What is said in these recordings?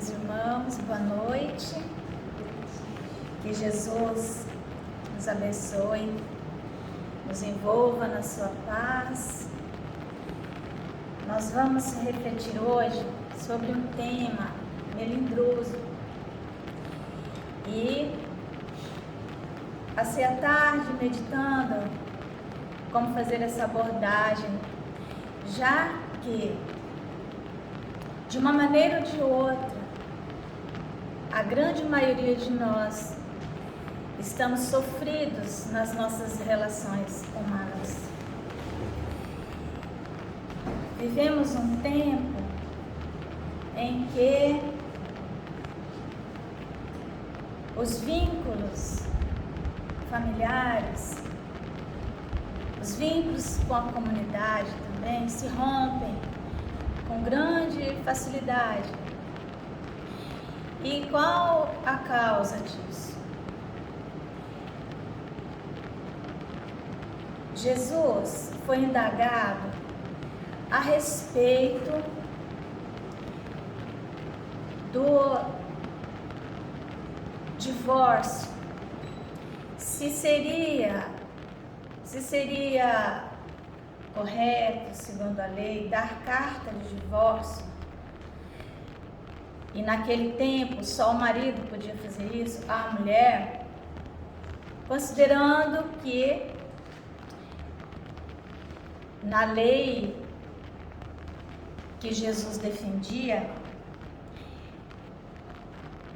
Queridos irmãos, boa noite. Que Jesus nos abençoe, nos envolva na sua paz. Nós vamos refletir hoje sobre um tema melindroso. E passei a tarde meditando como fazer essa abordagem, já que de uma maneira ou de outra, a grande maioria de nós estamos sofridos nas nossas relações humanas. Vivemos um tempo em que os vínculos familiares, os vínculos com a comunidade também se rompem com grande facilidade. E qual a causa disso? Jesus foi indagado a respeito do divórcio, se seria correto, segundo a lei, dar carta de divórcio. E naquele tempo só o marido podia fazer isso, a mulher, considerando que na lei que Jesus defendia,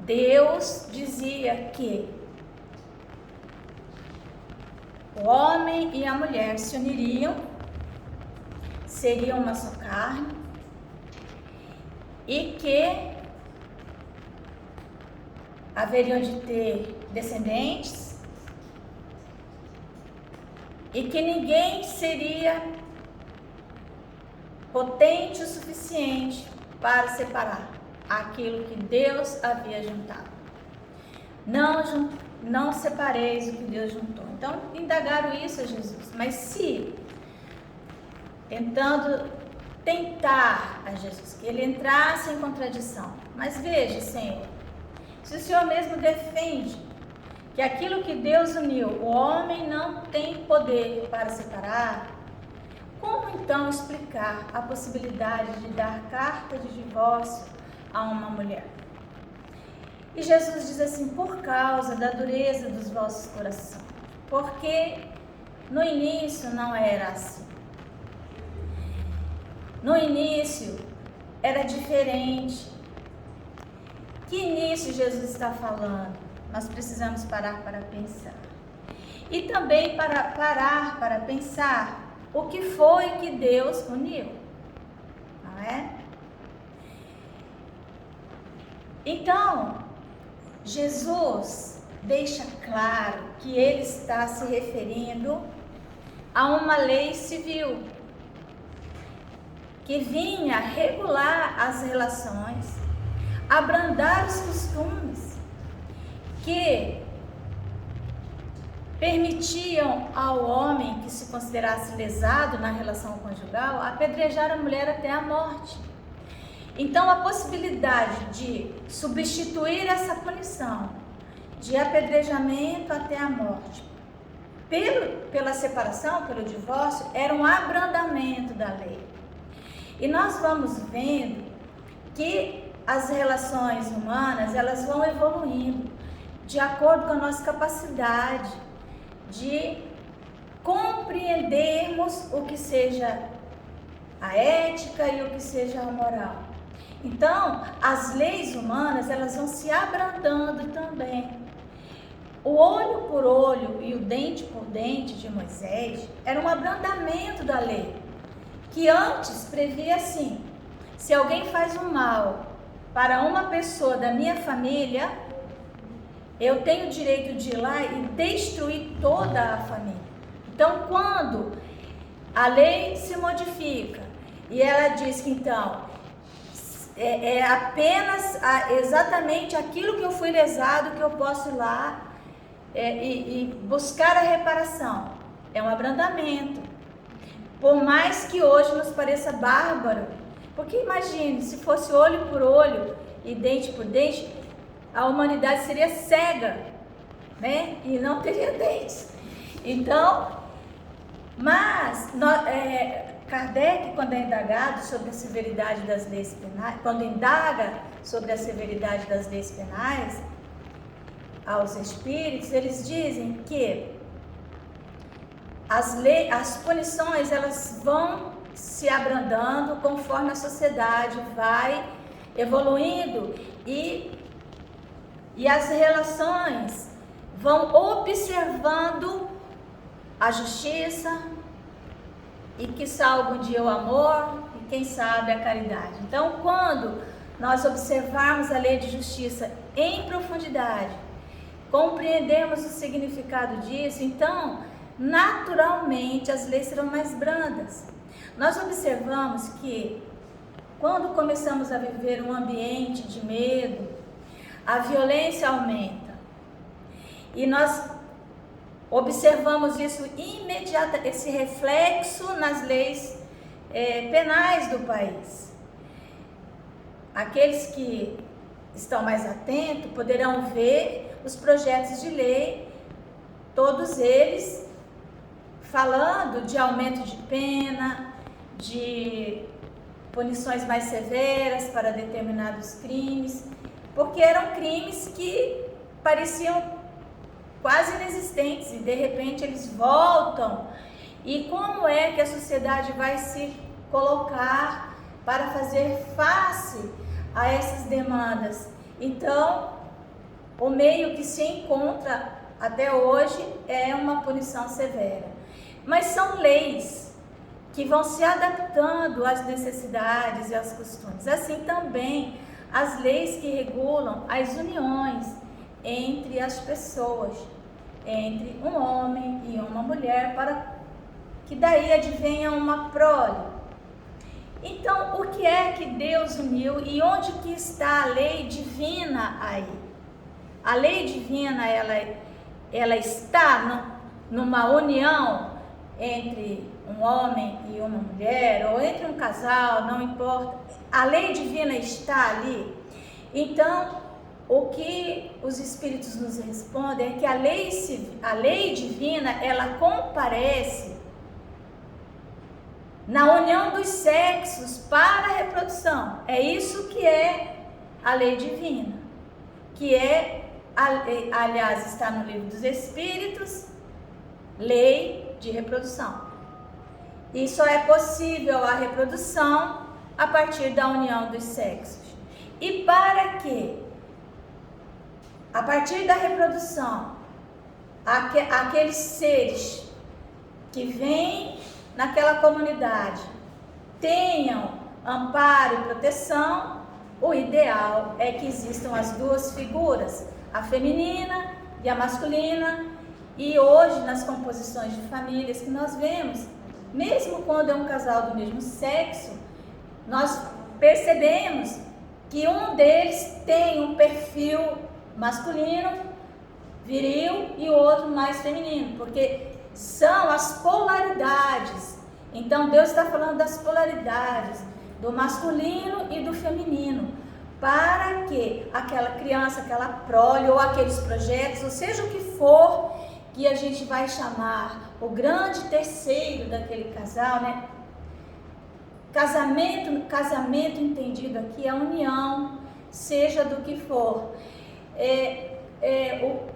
Deus dizia que o homem e a mulher se uniriam, seriam uma só carne, e que haveriam de ter descendentes, e que ninguém seria potente o suficiente para separar aquilo que Deus havia juntado. Não separeis o que Deus juntou. Então, indagaram isso a Jesus. Mas se, tentando tentar a Jesus, que ele entrasse em contradição. Mas veja, Senhor, se o Senhor mesmo defende que aquilo que Deus uniu, o homem não tem poder para separar, como então explicar a possibilidade de dar carta de divórcio a uma mulher? E Jesus diz assim: por causa da dureza dos vossos corações, porque no início não era assim. No início era diferente. Que início Jesus está falando? Nós precisamos parar para pensar. E também parar para pensar o que foi que Deus uniu, não é? Então, Jesus deixa claro que ele está se referindo a uma lei civil que vinha regular as relações, abrandar os costumes, que permitiam ao homem que se considerasse lesado na relação conjugal apedrejar a mulher até a morte. Então, a possibilidade de substituir essa punição de apedrejamento até a morte pela separação, pelo divórcio, era um abrandamento da lei. E nós vamos vendo que as relações humanas, elas vão evoluindo de acordo com a nossa capacidade de compreendermos o que seja a ética e o que seja a moral. Então, as leis humanas, elas vão se abrandando também. O olho por olho e o dente por dente de Moisés era um abrandamento da lei, que antes previa assim: se alguém faz um mal para uma pessoa da minha família, eu tenho o direito de ir lá e destruir toda a família. Então, quando a lei se modifica e ela diz que então é apenas exatamente aquilo que eu fui lesado que eu posso ir lá e buscar a reparação, é um abrandamento. Por mais que hoje nos pareça bárbaro, porque imagine se fosse olho por olho e dente por dente, a humanidade seria cega, né? E não teria dentes. Então, mas Kardec, quando é indagado sobre a severidade das leis penais, quando indaga sobre a severidade das leis penais aos espíritos, eles dizem que as punições, elas vão se abrandando conforme a sociedade vai evoluindo e as relações vão observando a justiça e quiçá algum dia o amor e quem sabe a caridade. Então, quando nós observarmos a lei de justiça em profundidade, compreendemos o significado disso, então naturalmente as leis serão mais brandas. Nós observamos que quando começamos a viver um ambiente de medo, a violência aumenta. E nós observamos isso imediatamente, esse reflexo nas leis penais do país. Aqueles que estão mais atentos poderão ver os projetos de lei, todos eles falando de aumento de pena, de punições mais severas para determinados crimes, porque eram crimes que pareciam quase inexistentes e de repente eles voltam. E como é que a sociedade vai se colocar para fazer face a essas demandas? Então, o meio que se encontra até hoje é uma punição severa. Mas são leis que vão se adaptando às necessidades e aos costumes. Assim também as leis que regulam as uniões entre as pessoas, entre um homem e uma mulher, para que daí advenha uma prole. Então, o que é que Deus uniu e onde que está a lei divina aí? A lei divina, ela está numa união entre um homem e uma mulher, ou entre um casal, não importa. A lei divina está ali. Então, o que os espíritos nos respondem é que a lei divina, ela comparece na união dos sexos para a reprodução. É isso que é a lei divina, que aliás, está no Livro dos Espíritos, lei de reprodução. E só é possível a reprodução a partir da união dos sexos. E para que, a partir da reprodução, aqueles seres que vêm naquela comunidade tenham amparo e proteção, o ideal é que existam as duas figuras, a feminina e a masculina. E hoje, nas composições de famílias que nós vemos, mesmo quando é um casal do mesmo sexo, nós percebemos que um deles tem um perfil masculino, viril, e o outro mais feminino, porque são as polaridades. Então Deus está falando das polaridades, do masculino e do feminino, para que aquela criança, aquela prole, ou aqueles projetos, ou seja o que for, que a gente vai chamar o grande terceiro daquele casal, né? Casamento entendido aqui é a união, seja do que for.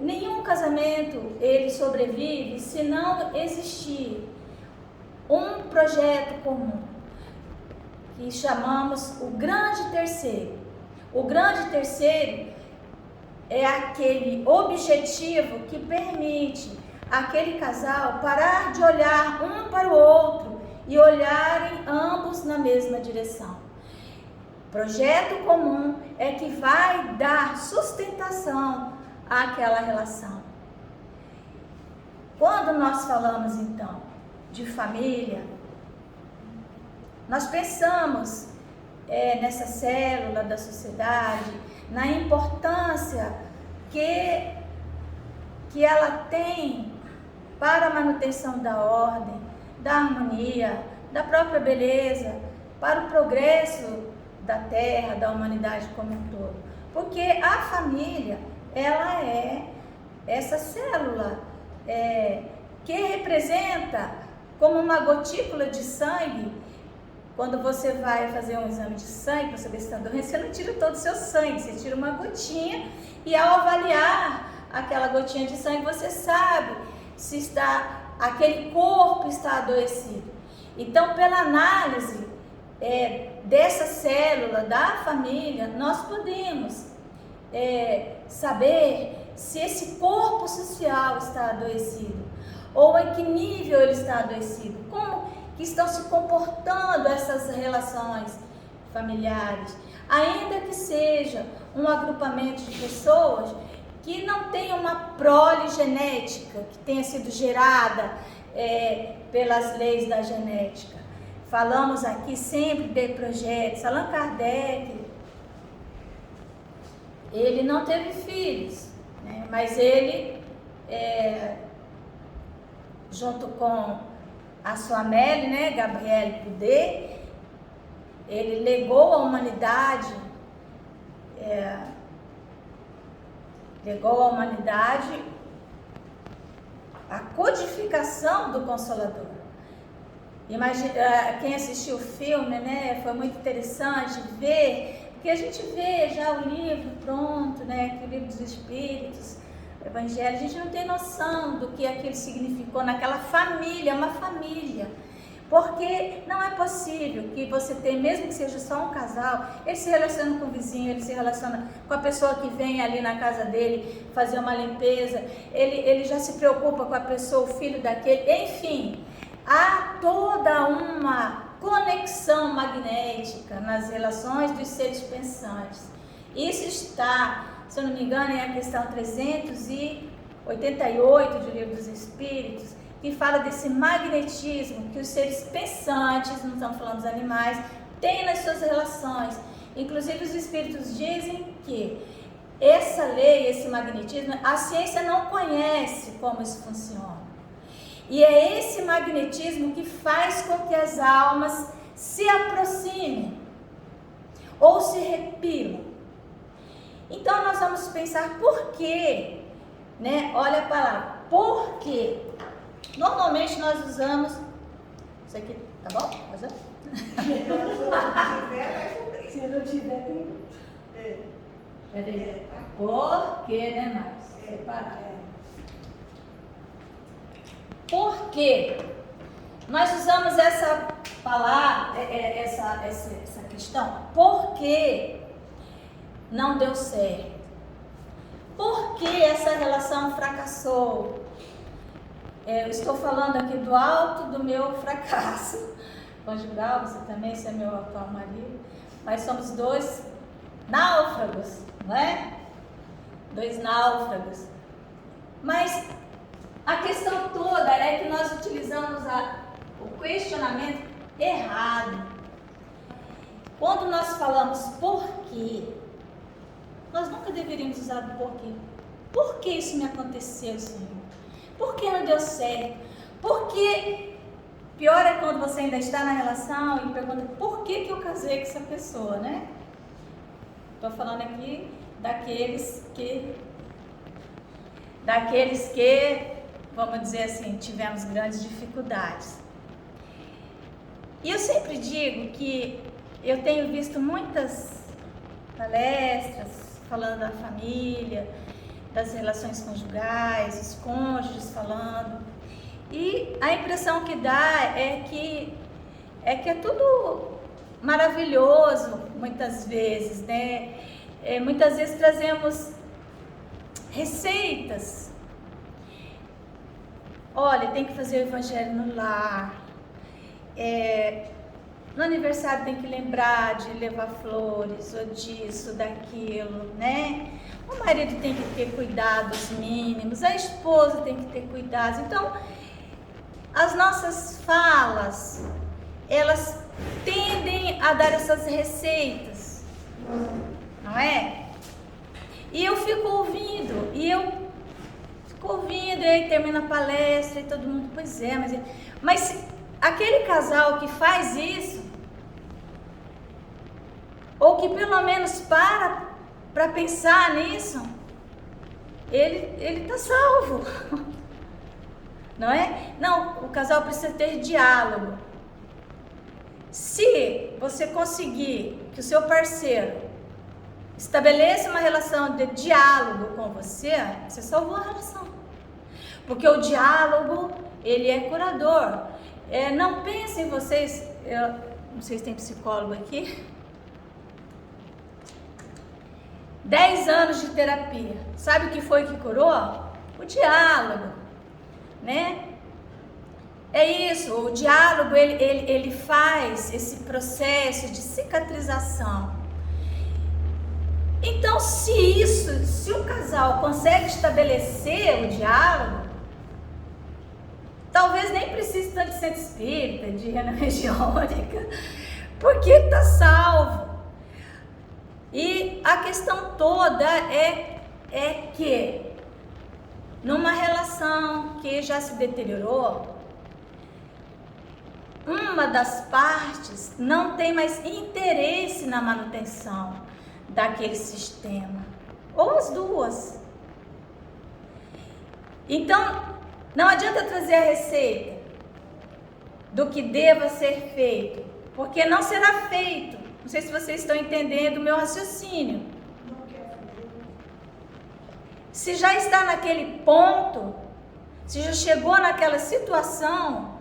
Nenhum casamento ele sobrevive se não existir um projeto comum, que chamamos o grande terceiro. O grande terceiro é aquele objetivo que permite aquele casal parar de olhar um para o outro e olharem ambos na mesma direção. Projeto comum é que vai dar sustentação àquela relação. Quando nós falamos então de família, nós pensamos nessa célula da sociedade, na importância que ela tem para a manutenção da ordem, da harmonia, da própria beleza, para o progresso da Terra, da humanidade como um todo. Porque a família, ela é essa célula que representa como uma gotícula de sangue. Quando você vai fazer um exame de sangue para saber se está doente, você não tira todo o seu sangue, você tira uma gotinha e ao avaliar aquela gotinha de sangue, você sabe se aquele corpo está adoecido. Então, pela análise dessa célula da família, nós podemos saber se esse corpo social está adoecido ou em que nível ele está adoecido, como que estão se comportando essas relações familiares, ainda que seja um agrupamento de pessoas que não tenham uma prole genética, que tenha sido gerada pelas leis da genética. Falamos aqui sempre de projetos. Allan Kardec, ele não teve filhos, né? Mas ele, junto com a sua Amélie, né, Gabrielle Coudet, ele legou à humanidade, a codificação do Consolador. Imagina, quem assistiu o filme, né, foi muito interessante ver, porque a gente vê já o livro pronto, né, que é o Livro dos Espíritos, o Evangelho, a gente não tem noção do que aquilo significou naquela família, uma família. Porque não é possível que você tenha, mesmo que seja só um casal, ele se relaciona com o vizinho, ele se relaciona com a pessoa que vem ali na casa dele fazer uma limpeza, ele já se preocupa com a pessoa, o filho daquele, enfim, há toda uma conexão magnética nas relações dos seres pensantes. Isso está, se eu não me engano, é a questão 388 do Livro dos Espíritos, que fala desse magnetismo que os seres pensantes, não estamos falando dos animais, têm nas suas relações. Inclusive os espíritos dizem que essa lei, esse magnetismo, a ciência não conhece como isso funciona. E é esse magnetismo que faz com que as almas se aproximem ou se repilam. Então nós vamos pensar por quê, né? Olha a palavra, por quê? Normalmente nós usamos isso aqui, tá bom? Se não tiver, tem. Peraí. Por que, né, Márcio? Separar. Por quê? Nós usamos essa palavra, essa questão, por que não deu certo? Por que essa relação fracassou? Eu estou falando aqui do alto do meu fracasso conjugal, você também, esse é meu atual marido, mas somos dois náufragos, não é? Dois náufragos. Mas a questão toda é que nós utilizamos o questionamento errado. Quando nós falamos por quê, nós nunca deveríamos usar o porquê. Por que isso me aconteceu, Senhor? Por que não deu certo? Porque pior é quando você ainda está na relação e pergunta por que eu casei com essa pessoa, né? Estou falando aqui daqueles que, vamos dizer assim, tivemos grandes dificuldades. E eu sempre digo que eu tenho visto muitas palestras falando da família, das relações conjugais, os cônjuges falando, e a impressão que dá é que é tudo maravilhoso muitas vezes, né? Muitas vezes trazemos receitas. Olha, tem que fazer o evangelho no lar, no aniversário tem que lembrar de levar flores, ou disso, daquilo, né? O marido tem que ter cuidados mínimos, a esposa tem que ter cuidados. Então, as nossas falas, elas tendem a dar essas receitas, não é? E eu fico ouvindo, e aí termina a palestra e todo mundo, pois é, mas aquele casal que faz isso, ou que pelo menos para pensar nisso, ele está salvo. Não é? Não, o casal precisa ter diálogo. Se você conseguir que o seu parceiro estabeleça uma relação de diálogo com você, você salvou a relação. Porque o diálogo, ele é curador. Não pensem vocês, não sei se tem psicólogo aqui, 10 anos de terapia. Sabe o que foi que curou? O diálogo, né? É isso, o diálogo, ele faz esse processo de cicatrização. Então, se o casal consegue estabelecer o diálogo, talvez nem precise tanto de centro espírita, de religiônica, porque está salvo. E a questão toda é que numa relação que já se deteriorou, uma das partes não tem mais interesse na manutenção daquele sistema, ou as duas. Então, não adianta trazer a receita do que deva ser feito, porque não será feito. Não sei se vocês estão entendendo o meu raciocínio. Se já está naquele ponto, se já chegou naquela situação,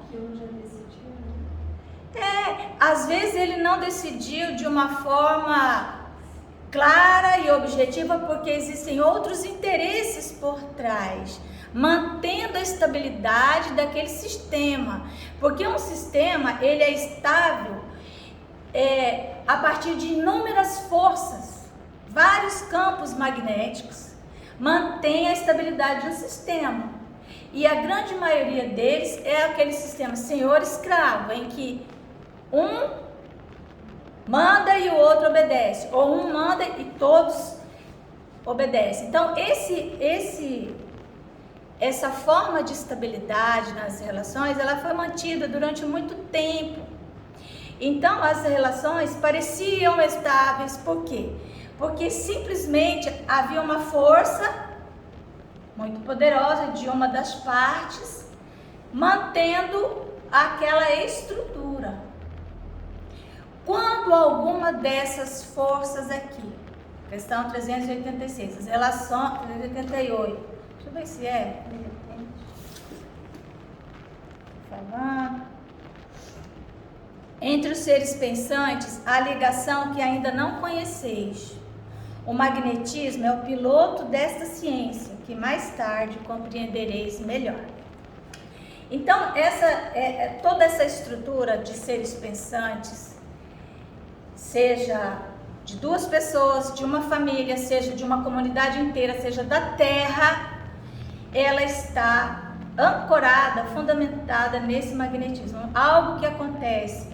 às vezes ele não decidiu de uma forma clara e objetiva, porque existem outros interesses por trás, mantendo a estabilidade daquele sistema, porque um sistema, ele é estável a partir de inúmeras forças, vários campos magnéticos, mantém a estabilidade do sistema, e a grande maioria deles é aquele sistema senhor-escravo, em que um manda e o outro obedece, ou um manda e todos obedecem. Então, essa forma de estabilidade nas relações, ela foi mantida durante muito tempo. Então, as relações pareciam estáveis, por quê? Porque simplesmente havia uma força muito poderosa de uma das partes, mantendo aquela estrutura. Quando alguma dessas forças aqui, questão 386, as relações, 388, deixa eu ver se é, de repente, falando, entre os seres pensantes, há ligação que ainda não conheceis. O magnetismo é o piloto desta ciência, que mais tarde compreendereis melhor. Então, toda essa estrutura de seres pensantes, seja de duas pessoas, de uma família, seja de uma comunidade inteira, seja da Terra, ela está ancorada, fundamentada nesse magnetismo. Algo que acontece,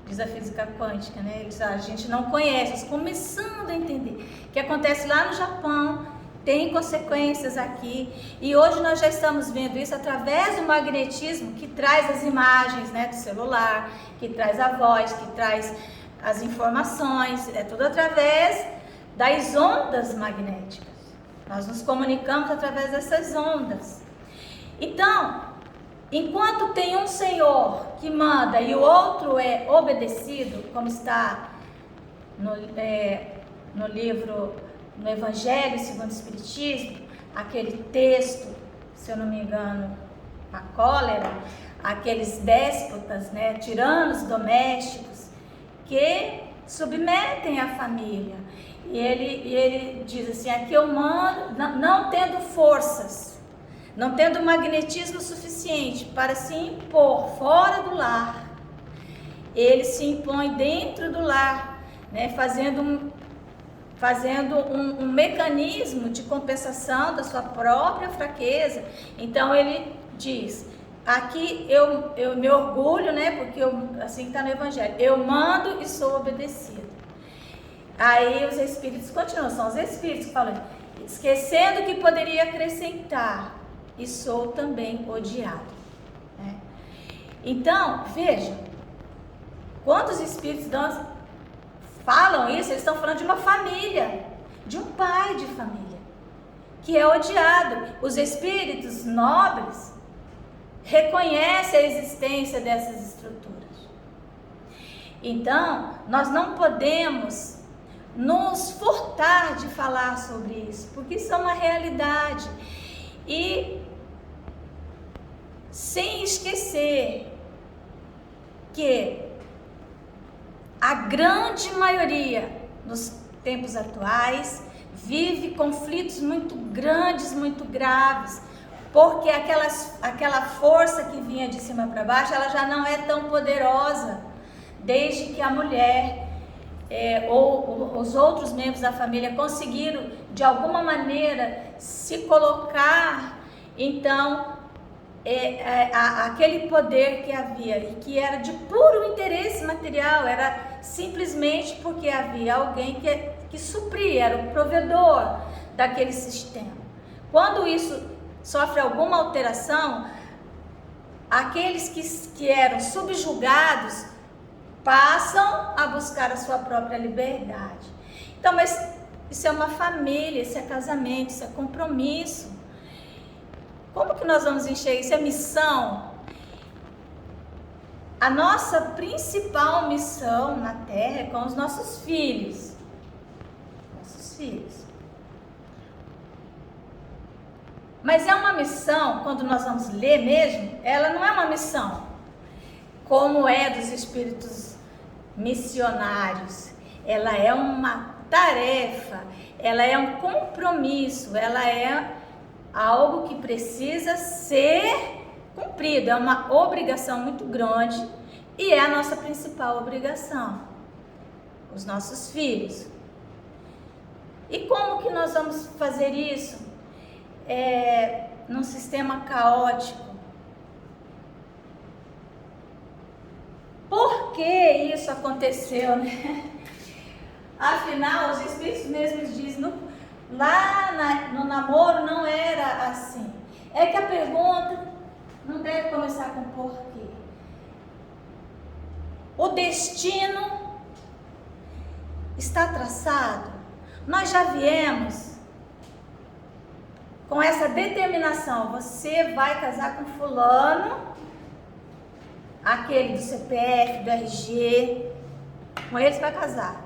diz a física quântica, né? A gente não conhece, começando a entender, que acontece lá no Japão, tem consequências aqui, e hoje nós já estamos vendo isso através do magnetismo, que traz as imagens, né, do celular, que traz a voz, que traz as informações, é tudo através das ondas magnéticas. Nós nos comunicamos através dessas ondas. Então, enquanto tem um Senhor que manda e o outro é obedecido, como está no livro, no Evangelho segundo o Espiritismo, aquele texto, se eu não me engano, a cólera, aqueles déspotas, né, tiranos domésticos, que submetem a família, e ele diz assim, aqui eu mando, não tendo forças, não tendo magnetismo suficiente para se impor fora do lar, ele se impõe dentro do lar, né, fazendo um mecanismo de compensação da sua própria fraqueza. Então ele diz, aqui eu me orgulho, né, porque assim está no Evangelho, eu mando e sou obedecido. Aí os espíritos continuam, são os espíritos que falam, esquecendo que poderia acrescentar, e sou também odiado, né? Então, veja, quantos espíritos falam isso, eles estão falando de uma família, de um pai de família, que é odiado. Os espíritos nobres reconhecem a existência dessas estruturas. Então, nós não podemos nos furtar de falar sobre isso, porque isso é uma realidade. E sem esquecer que a grande maioria nos tempos atuais vive conflitos muito grandes, muito graves, porque aquela força que vinha de cima para baixo, ela já não é tão poderosa, desde que a mulher ou os outros membros da família conseguiram de alguma maneira se colocar. Então aquele poder que havia e que era de puro interesse material, era simplesmente porque havia alguém que supria, era o provedor daquele sistema. Quando isso sofre alguma alteração, aqueles que eram subjugados passam a buscar a sua própria liberdade. Então, mas isso é uma família, isso é casamento, isso é compromisso. Como que nós vamos enxergar? Isso é missão. A nossa principal missão na Terra é com os nossos filhos. Nossos filhos. Mas é uma missão, quando nós vamos ler mesmo, ela não é uma missão como é dos espíritos missionários. Ela é uma tarefa, ela é um compromisso, ela é algo que precisa ser cumprido, é uma obrigação muito grande e é a nossa principal obrigação, os nossos filhos. E como que nós vamos fazer isso? Num sistema caótico. Por que isso aconteceu, né? Afinal, os espíritos mesmos dizem, lá no namoro não era assim. É que a pergunta não deve começar com porquê. O destino está traçado. Nós já viemos com essa determinação. Você vai casar com fulano, aquele do CPF, do RG, com ele você vai casar.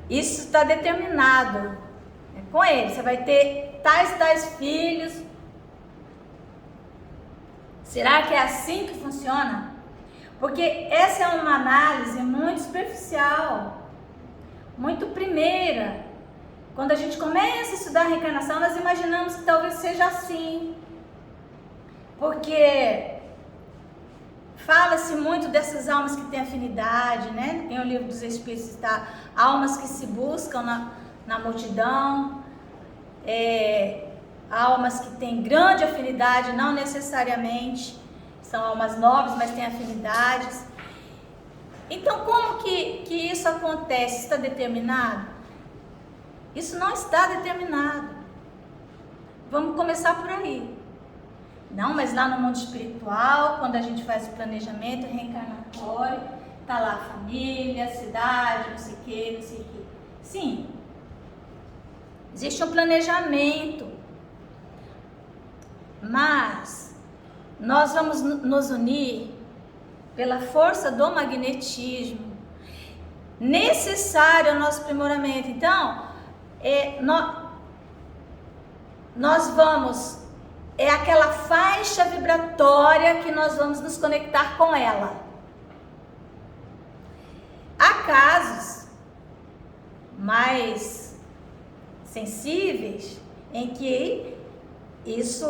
Isso está determinado. Com ele, você vai ter tais filhos. Será que é assim que funciona? Porque essa é uma análise muito superficial, muito primeira. Quando a gente começa a estudar a reencarnação, nós imaginamos que talvez seja assim. Porque fala-se muito dessas almas que têm afinidade, né? Tem o livro dos Espíritos, está almas que se buscam na multidão, almas que têm grande afinidade, não necessariamente são almas nobres, mas têm afinidades. Então, como que isso acontece? Está determinado? Isso não está determinado. Vamos começar por aí. Não, mas lá no mundo espiritual, quando a gente faz o planejamento reencarnatório, tá lá a família, a cidade, não sei o que, não sei o que. Sim, existe um planejamento, mas nós vamos nos unir pela força do magnetismo necessário ao nosso aprimoramento. Então, nós vamos... É aquela faixa vibratória que nós vamos nos conectar com ela. Há casos mais sensíveis em que isso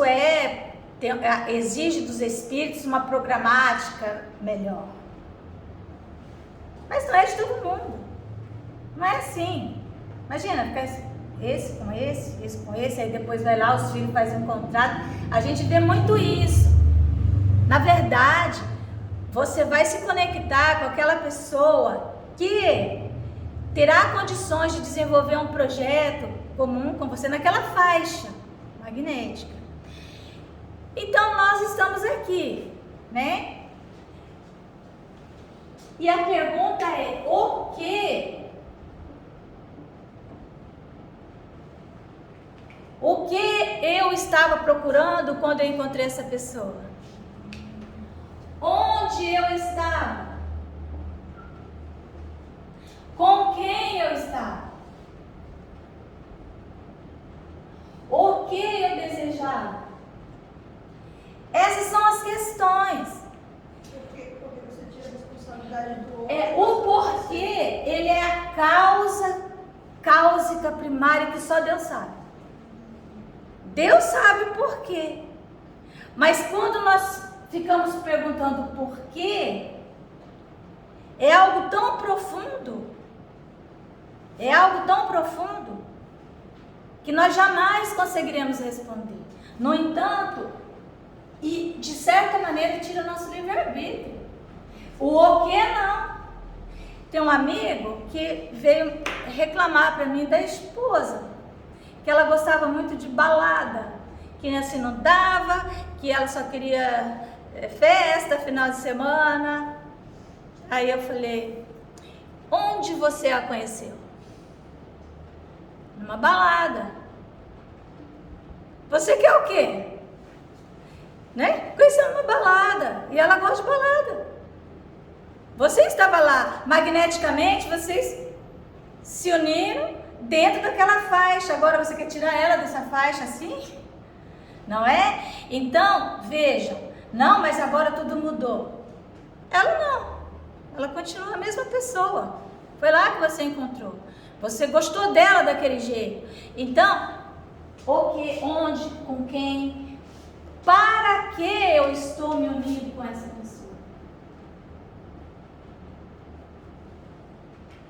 exige dos espíritos uma programática melhor. Mas não é de todo mundo. Não é assim. Imagina, ficar esse com esse com esse, aí depois vai lá, os filhos fazem um contrato. A gente vê muito isso. Na verdade, você vai se conectar com aquela pessoa que terá condições de desenvolver um projeto comum com você naquela faixa magnética. Então, nós estamos aqui, né? E a pergunta é: o que? O que eu estava procurando quando eu encontrei essa pessoa? Onde eu estava? Com quem eu estava? O que eu desejava? Essas são as questões. Porque você tira a responsabilidade do outro. O porquê, ele é a causa cáusica primária que só Deus sabe. Deus sabe o porquê. Mas quando nós ficamos perguntando por quê, é algo tão profundo. É algo tão profundo que nós jamais conseguiremos responder. No entanto, e de certa maneira tira nosso livre-arbítrio. O que não. Tem um amigo que veio reclamar para mim da esposa, que ela gostava muito de balada, que assim não dava, que ela só queria festa, final de semana. Aí eu falei: onde você a conheceu? Numa balada. Você quer o quê? Né? Conheceu numa balada. E ela gosta de balada. Você estava lá, magneticamente, vocês se uniram dentro daquela faixa. Agora você quer tirar ela dessa faixa assim? Não é? Então, vejam. Não, mas agora tudo mudou. Ela não. Ela continua a mesma pessoa. Foi lá que você encontrou. Você gostou dela daquele jeito. Então, o que, onde, com quem, para que eu estou me unindo com essa pessoa?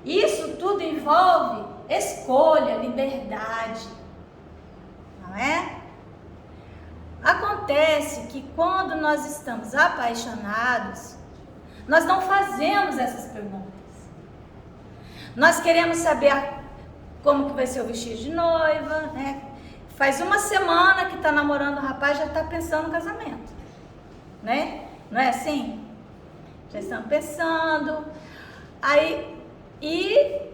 Isso tudo envolve escolha, liberdade. Não é? Acontece que quando nós estamos apaixonados, nós não fazemos essas perguntas. Nós queremos saber como que vai ser o vestido de noiva, né? Faz uma semana que está namorando o rapaz, já está pensando no casamento, né? Não é assim? Já estão pensando. Aí, e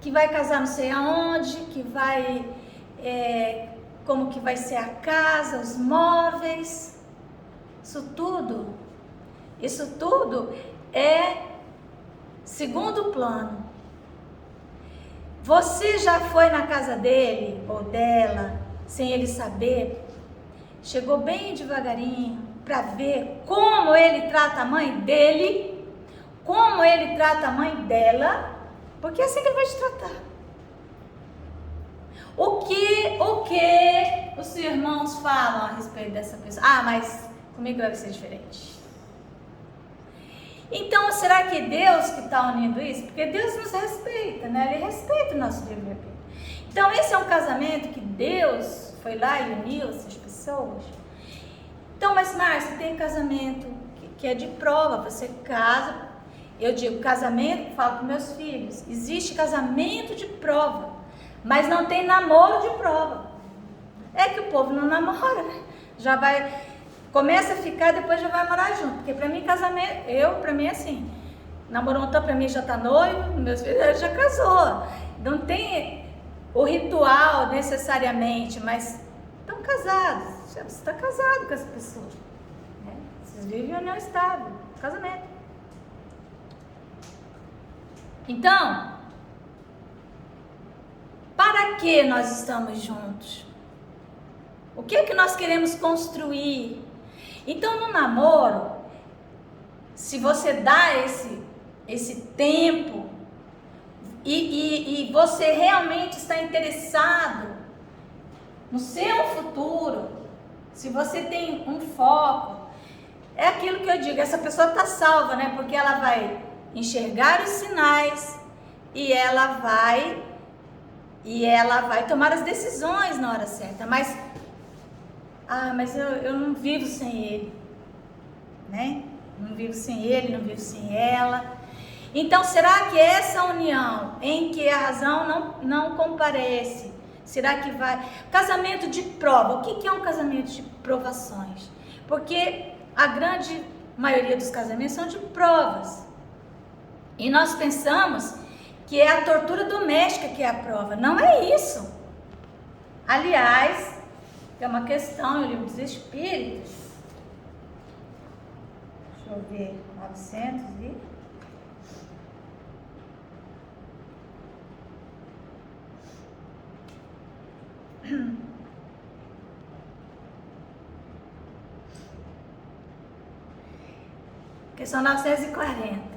que vai casar não sei aonde, que vai, como que vai ser a casa, os móveis, isso tudo é segundo plano. Você já foi na casa dele ou dela, sem ele saber, chegou bem devagarinho para ver como ele trata a mãe dele, como ele trata a mãe dela, porque é assim que ele vai te tratar. O que os seus irmãos falam a respeito dessa pessoa? Ah, mas comigo vai ser diferente. Então, será que é Deus que está unindo isso? Porque Deus nos respeita, né? Ele respeita o nosso livre-arbítrio. Então, esse é um casamento que Deus foi lá e uniu essas pessoas. Então, mas Márcia, tem casamento que é de prova, você casa. Eu digo casamento, falo para meus filhos, existe casamento de prova, mas não tem namoro de prova. É que o povo não namora, né? Já vai, começa a ficar, depois já vai morar junto. Porque para mim casamento, para mim é assim, namorou então para mim já tá noivo, meus filhos já casou. Não tem o ritual necessariamente, mas estão casados. Você está casado com essa pessoa, né? Vocês vivem em união estável, casamento. Então, para que nós estamos juntos? O que é que nós queremos construir? Então, no namoro, se você dá esse tempo e você realmente está interessado no seu futuro, se você tem um foco, é aquilo que eu digo, essa pessoa está salva, né? Porque ela vai enxergar os sinais e ela vai tomar as decisões na hora certa. Mas eu não vivo sem ele, né? Não vivo sem ele, não vivo sem ela. Então, será que essa união em que a razão não comparece, será que vai... Casamento de prova. O que é um casamento de provações? Porque a grande maioria dos casamentos são de provas. E nós pensamos que é a tortura doméstica que é a prova. Não é isso. Aliás, é uma questão no Livro dos Espíritos. Deixa eu ver, 900 e... Questão 940.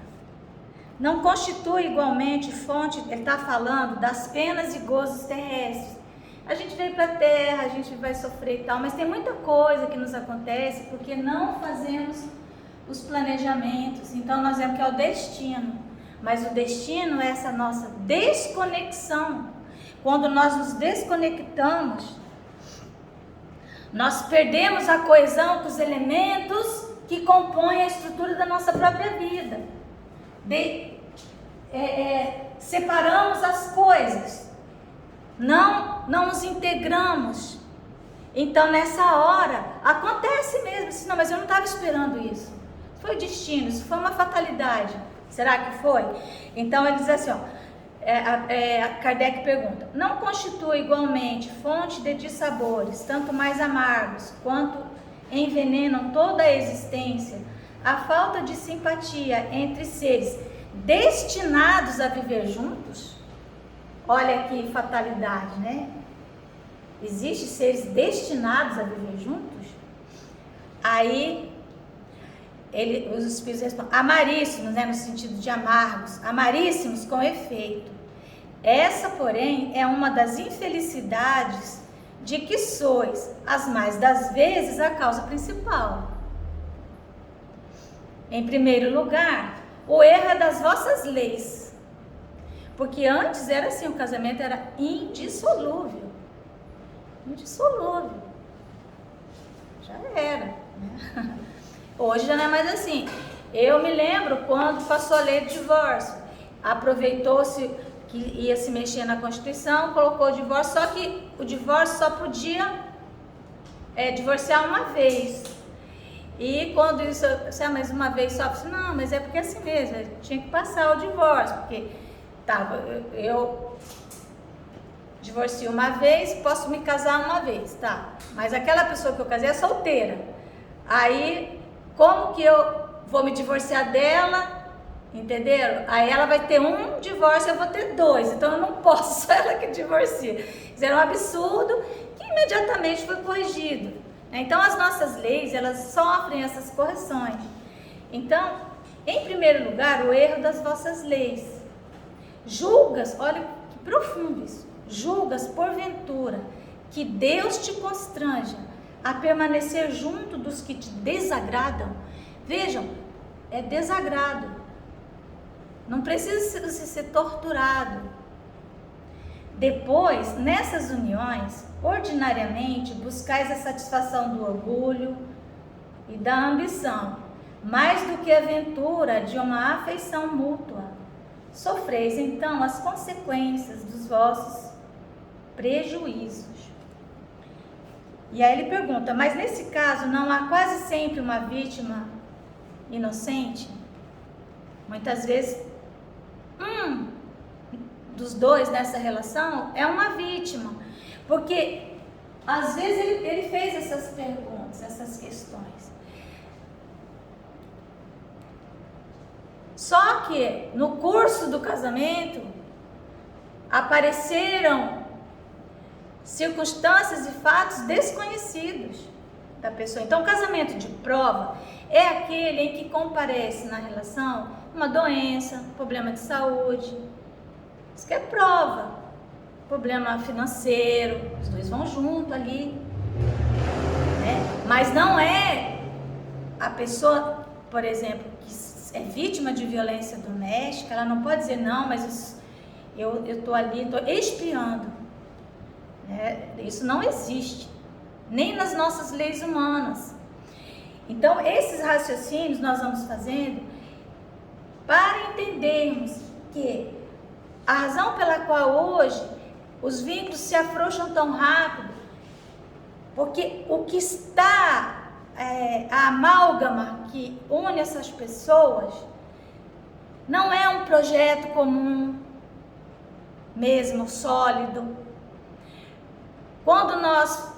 Não constitui igualmente fonte, ele está falando das penas e gozos terrestres. A gente veio para a Terra, a gente vai sofrer e tal, mas tem muita coisa que nos acontece porque não fazemos os planejamentos. Então nós vemos que é o destino, mas o destino é essa nossa desconexão. Quando nós nos desconectamos, nós perdemos a coesão com os elementos que compõem a estrutura da nossa própria vida. Separamos as coisas, não nos integramos. Então nessa hora acontece mesmo assim, não, mas eu não estava esperando isso. Foi o destino, isso foi uma fatalidade. Será que foi? Então ele diz assim, Kardec pergunta: não constitui igualmente fonte de dissabores, tanto mais amargos, quanto envenenam toda a existência, a falta de simpatia entre seres destinados a viver juntos? Olha que fatalidade, né? Existem seres destinados a viver juntos? Aí os espíritos respondem: amaríssimos, né, no sentido de amargos, amaríssimos com efeito. Essa, porém, é uma das infelicidades de que sois, as mais das vezes, a causa principal. Em primeiro lugar, o erro é das vossas leis. Porque antes era assim, o casamento era indissolúvel. Indissolúvel. Já era, né? Hoje já não é mais assim. Eu me lembro quando passou a lei de divórcio. Aproveitou-se que ia se mexer na Constituição, colocou o divórcio, só que o divórcio só podia divorciar uma vez. E quando isso, mas uma vez só, não, mas é porque assim mesmo, tinha que passar o divórcio, porque eu divorcio uma vez, posso me casar uma vez, tá? Mas aquela pessoa que eu casei é solteira. Aí, como que eu vou me divorciar dela? Entenderam? Aí ela vai ter um divórcio, eu vou ter dois, então eu não posso, só ela que divorcia. Isso era um absurdo que imediatamente foi corrigido. Então as nossas leis, elas sofrem essas correções. Então, em primeiro lugar, o erro das vossas leis. Julgas, olha que profundo isso, julgas porventura que Deus te constranja a permanecer junto dos que te desagradam? Vejam, é desagrado. Não precisa ser torturado. Depois, nessas uniões, ordinariamente buscais a satisfação do orgulho e da ambição, mais do que a ventura de uma afeição mútua. Sofreis então as consequências dos vossos prejuízos. E aí ele pergunta: mas nesse caso não há quase sempre uma vítima inocente? Muitas vezes dos dois nessa relação é uma vítima, porque às vezes ele fez essas perguntas, essas questões. Só que no curso do casamento apareceram circunstâncias e fatos desconhecidos da pessoa. Então, o casamento de prova é aquele em que comparece na relação uma doença, problema de saúde. Isso que é prova. Problema financeiro, os dois vão junto ali, né? Mas não é a pessoa, por exemplo, que é vítima de violência doméstica, ela não pode dizer: não, mas eu estou ali, estou espiando. Isso não existe, nem nas nossas leis humanas. Então, esses raciocínios nós vamos fazendo para entendermos que a razão pela qual hoje os vínculos se afrouxam tão rápido, porque o que está, a amálgama que une essas pessoas, Não é um projeto comum, mesmo sólido. Quando nós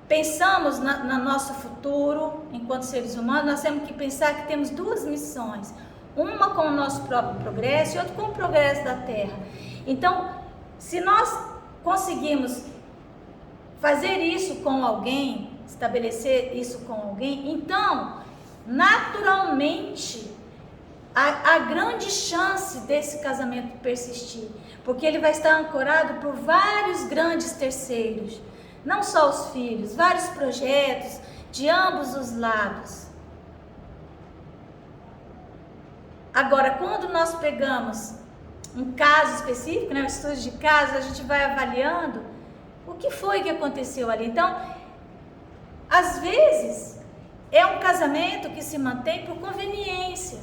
pensamos no nosso futuro, enquanto seres humanos, nós temos que pensar que temos duas missões. Uma com o nosso próprio progresso e outra com o progresso da Terra. Então, se nós conseguimos fazer isso com alguém, estabelecer isso com alguém, então, naturalmente, há grande chance desse casamento persistir, porque ele vai estar ancorado por vários grandes terceiros, não só os filhos, vários projetos de ambos os lados. Agora, quando nós pegamos um caso específico, né, um estudo de caso, a gente vai avaliando o que foi que aconteceu ali. Então, às vezes, é um casamento que se mantém por conveniência,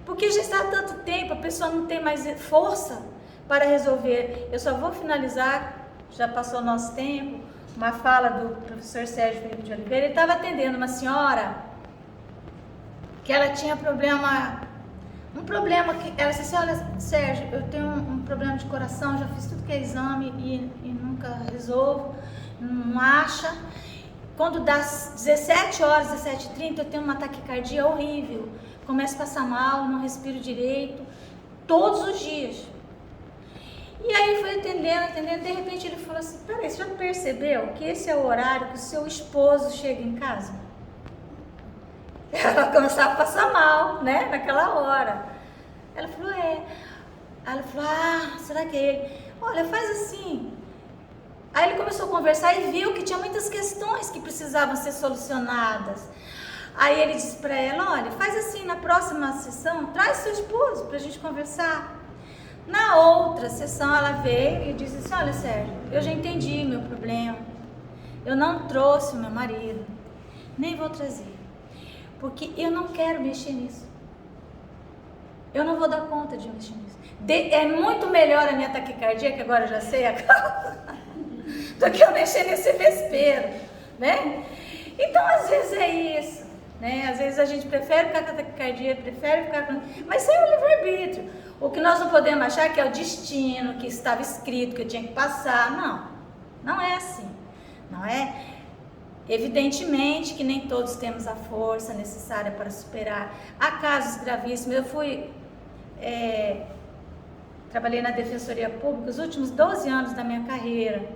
porque já está há tanto tempo, a pessoa não tem mais força para resolver. Eu só vou finalizar, já passou o nosso tempo, uma fala do professor Sérgio Felipe de Oliveira. Ele estava atendendo uma senhora que ela tinha um problema que ela disse assim: olha, Sérgio, eu tenho um problema de coração, já fiz tudo que é exame e nunca resolvo, não acha. Quando dá 17 horas, 17h30, eu tenho uma taquicardia horrível, começo a passar mal, não respiro direito, todos os dias. E aí foi atendendo, de repente ele falou assim: peraí, você já percebeu que esse é o horário que o seu esposo chega em casa? Ela começava a passar mal, né, naquela hora. Ela falou: é. Aí ela falou: ah, será que é ele? Olha, faz assim. Aí ele começou a conversar e viu que tinha muitas questões que precisavam ser solucionadas. Aí ele disse para ela: olha, faz assim, na próxima sessão, traz seu esposo para a gente conversar. Na outra sessão ela veio e disse assim: olha, Sérgio, eu já entendi meu problema. Eu não trouxe o meu marido, nem vou trazer, porque eu não quero mexer nisso. Eu não vou dar conta de mexer nisso. É muito melhor a minha taquicardia, que agora eu já sei a causa, do que eu mexer nesse vespeiro, né? Então, às vezes é isso, né? Às vezes a gente prefere ficar com a taquicardia, prefere ficar com... Mas sem o livre-arbítrio. O que nós não podemos achar que é o destino, que estava escrito, que eu tinha que passar. Não, não é assim. Não é? Evidentemente que nem todos temos a força necessária para superar. Há casos gravíssimos. Eu trabalhei na Defensoria Pública os últimos 12 anos da minha carreira.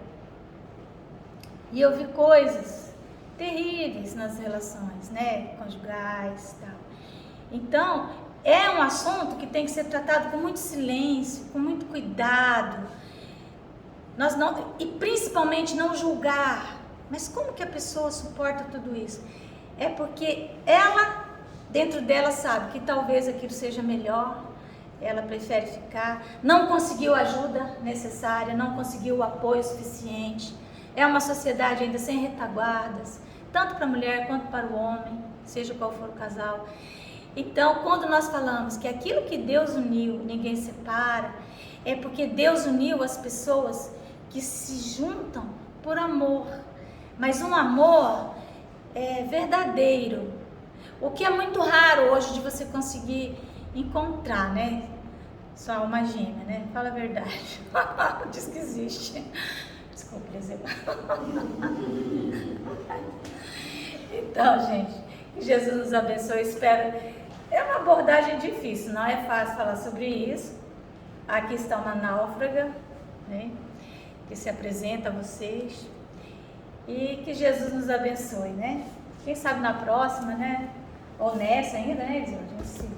E eu vi coisas terríveis nas relações, né, conjugais e tal. Então, é um assunto que tem que ser tratado com muito silêncio, com muito cuidado. E principalmente não julgar. Mas como que a pessoa suporta tudo isso? É porque ela, dentro dela, sabe que talvez aquilo seja melhor, ela prefere ficar, não conseguiu a ajuda necessária, não conseguiu o apoio suficiente. É uma sociedade ainda sem retaguardas, tanto para a mulher quanto para o homem, seja qual for o casal. Então, quando nós falamos que aquilo que Deus uniu, ninguém separa, é porque Deus uniu as pessoas que se juntam por amor. Mas um amor verdadeiro, o que é muito raro hoje de você conseguir encontrar, né? Sua alma gêmea, né? Fala a verdade. Diz que existe. Desculpa, Eliseu. Então, gente, que Jesus nos abençoe. Espero. É uma abordagem difícil, não é fácil falar sobre isso. Aqui está uma náufraga, né? Que se apresenta a vocês. E que Jesus nos abençoe, né? Quem sabe na próxima, né? Ou nessa ainda, né, Eliseu? A gente se